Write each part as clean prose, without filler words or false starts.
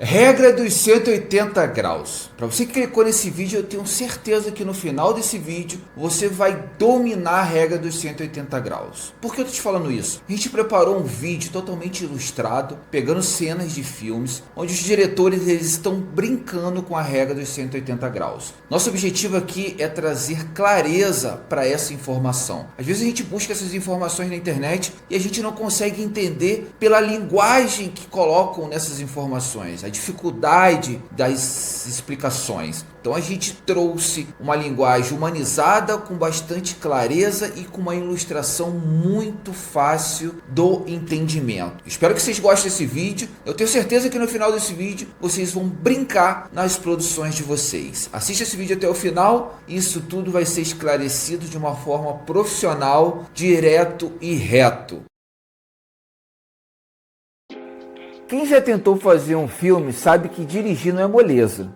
Regra dos 180 graus. Para você que clicou nesse vídeo, eu tenho certeza que no final desse vídeo você vai dominar a regra dos 180 graus. Por que eu tô te falando isso? A gente preparou um vídeo totalmente ilustrado, pegando cenas de filmes, onde os diretores eles estão brincando com a regra dos 180 graus. Nosso objetivo aqui é trazer clareza para essa informação. Às vezes a gente busca essas informações na internet e a gente não consegue entender pela linguagem que colocam nessas informações, a dificuldade das explicações. Então a gente trouxe uma linguagem humanizada, com bastante clareza e com uma ilustração muito fácil do entendimento. Espero que vocês gostem desse vídeo. Eu tenho certeza que no final desse vídeo vocês vão brincar nas produções de vocês. Assista esse vídeo até o final e isso tudo vai ser esclarecido de uma forma profissional, direto e reto. Quem já tentou fazer um filme sabe que dirigir não é moleza.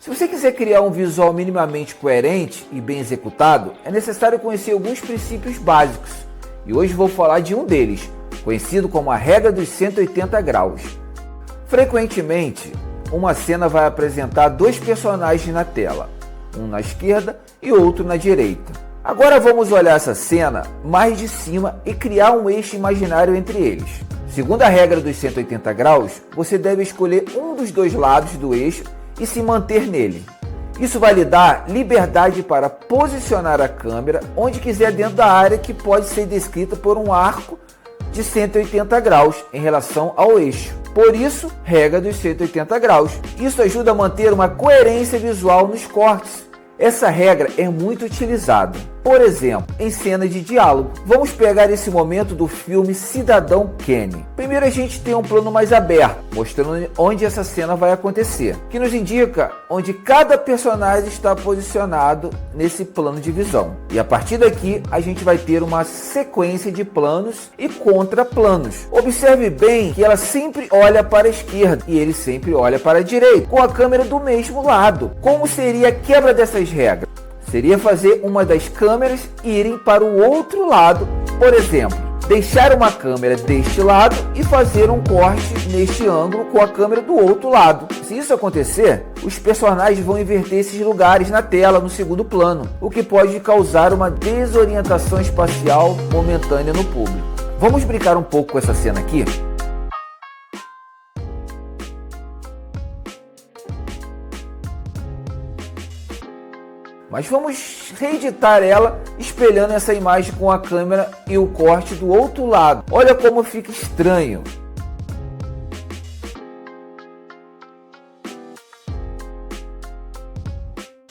Se você quiser criar um visual minimamente coerente e bem executado, é necessário conhecer alguns princípios básicos. E hoje vou falar de um deles, conhecido como a regra dos 180 graus. Frequentemente, uma cena vai apresentar dois personagens na tela, um na esquerda e outro na direita. Agora vamos olhar essa cena mais de cima e criar um eixo imaginário entre eles. Segundo a regra dos 180 graus, você deve escolher um dos dois lados do eixo e se manter nele. Isso vai lhe dar liberdade para posicionar a câmera onde quiser dentro da área que pode ser descrita por um arco de 180 graus em relação ao eixo. Por isso, regra dos 180 graus. Isso ajuda a manter uma coerência visual nos cortes. Essa regra é muito utilizada, por exemplo, em cenas de diálogo. Vamos pegar esse momento do filme Cidadão Kane. Primeiro a gente tem um plano mais aberto, mostrando onde essa cena vai acontecer, que nos indica onde cada personagem está posicionado nesse plano de visão. E a partir daqui a gente vai ter uma sequência de planos e contraplanos. Observe bem que ela sempre olha para a esquerda e ele sempre olha para a direita, com a câmera do mesmo lado. Como seria a quebra dessas regras? Seria fazer uma das câmeras irem para o outro lado, por exemplo, deixar uma câmera deste lado e fazer um corte neste ângulo com a câmera do outro lado. Se isso acontecer, os personagens vão inverter esses lugares na tela no segundo plano, o que pode causar uma desorientação espacial momentânea no público. Vamos brincar um pouco com essa cena aqui? Mas vamos reeditar ela espelhando essa imagem com a câmera e o corte do outro lado. Olha como fica estranho.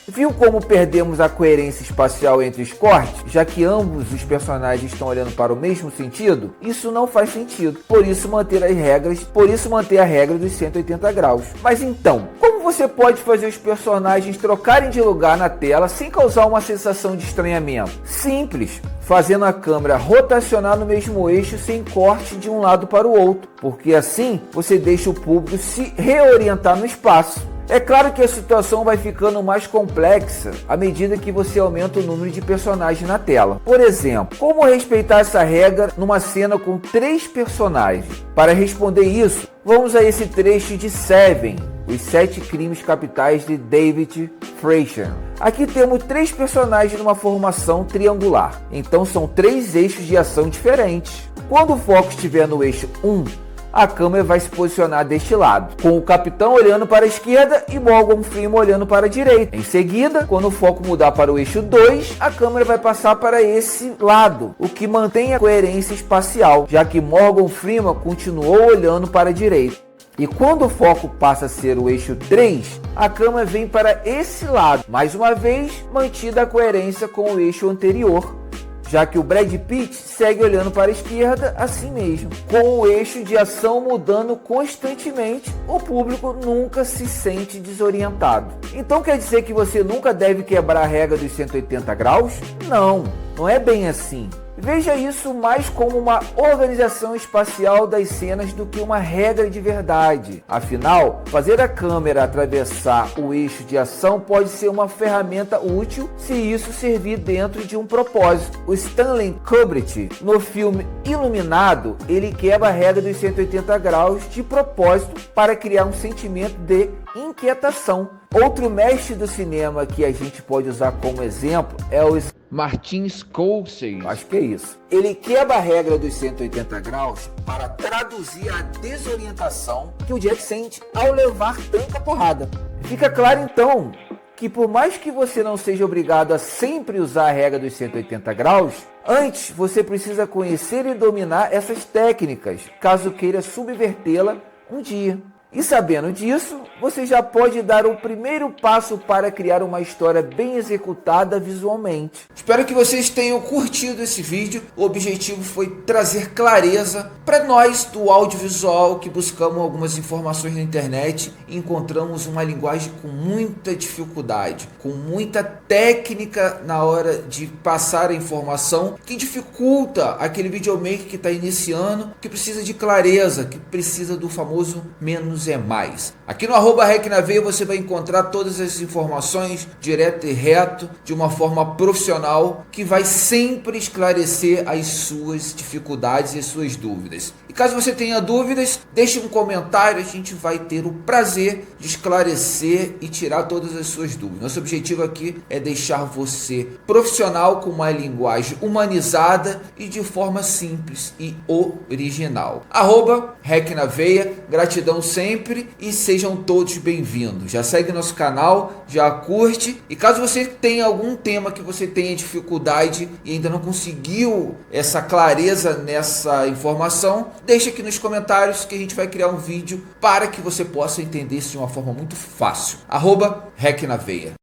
Viu como perdemos a coerência espacial entre os cortes, já que ambos os personagens estão olhando para o mesmo sentido? Isso não faz sentido, por isso manter a regra dos 180 graus. Mas então, como você pode fazer os personagens trocarem de lugar na tela sem causar uma sensação de estranhamento? Simples, fazendo a câmera rotacionar no mesmo eixo sem corte de um lado para o outro, porque assim você deixa o público se reorientar no espaço. É claro que a situação vai ficando mais complexa à medida que você aumenta o número de personagens na tela. Por exemplo, como respeitar essa regra numa cena com 3 personagens? Para responder isso, vamos a esse trecho de Seven, os 7 crimes capitais de David Fincher. Aqui temos 3 personagens numa formação triangular, então são 3 eixos de ação diferentes. Quando o foco estiver no eixo 1, a câmera vai se posicionar deste lado, com o capitão olhando para a esquerda e Morgan Freeman olhando para a direita. Em seguida, quando o foco mudar para o eixo 2, a câmera vai passar para esse lado, o que mantém a coerência espacial, já que Morgan Freeman continuou olhando para a direita. E quando o foco passa a ser o eixo 3, a câmera vem para esse lado, mais uma vez mantida a coerência com o eixo anterior, já que o Brad Pitt segue olhando para a esquerda assim mesmo. Com o eixo de ação mudando constantemente, o público nunca se sente desorientado. Então quer dizer que você nunca deve quebrar a regra dos 180 graus? Não, não é bem assim. Veja isso mais como uma organização espacial das cenas do que uma regra de verdade. Afinal, fazer a câmera atravessar o eixo de ação pode ser uma ferramenta útil se isso servir dentro de um propósito. O Stanley Kubrick, no filme Iluminado, ele quebra a regra dos 180 graus de propósito para criar um sentimento de inquietação. Outro mestre do cinema que a gente pode usar como exemplo é o Martin Scorsese. Acho que é isso. Ele quebra a regra dos 180 graus para traduzir a desorientação que o Jack sente ao levar tanta porrada. Fica claro então que por mais que você não seja obrigado a sempre usar a regra dos 180 graus, antes você precisa conhecer e dominar essas técnicas, caso queira subvertê-la um dia. E sabendo disso, você já pode dar o primeiro passo para criar uma história bem executada visualmente. Espero que vocês tenham curtido esse vídeo. O objetivo foi trazer clareza para nós do audiovisual que buscamos algumas informações na internet e encontramos uma linguagem com muita dificuldade, com muita técnica na hora de passar a informação, que dificulta aquele videomaker que está iniciando, que precisa de clareza, que precisa do famoso menos é mais. Aqui no @RecNaveia você vai encontrar todas as informações direto e reto, de uma forma profissional, que vai sempre esclarecer as suas dificuldades e as suas dúvidas. E caso você tenha dúvidas, deixe um comentário, a gente vai ter o prazer de esclarecer e tirar todas as suas dúvidas. Nosso objetivo aqui é deixar você profissional com uma linguagem humanizada e de forma simples e original. @RecNaveia, gratidão sempre e sejam todos bem-vindos. Já segue nosso canal, já curte, e caso você tenha algum tema que você tenha dificuldade e ainda não conseguiu essa clareza nessa informação, deixa aqui nos comentários que a gente vai criar um vídeo para que você possa entender isso de uma forma muito fácil. @RecNaveia.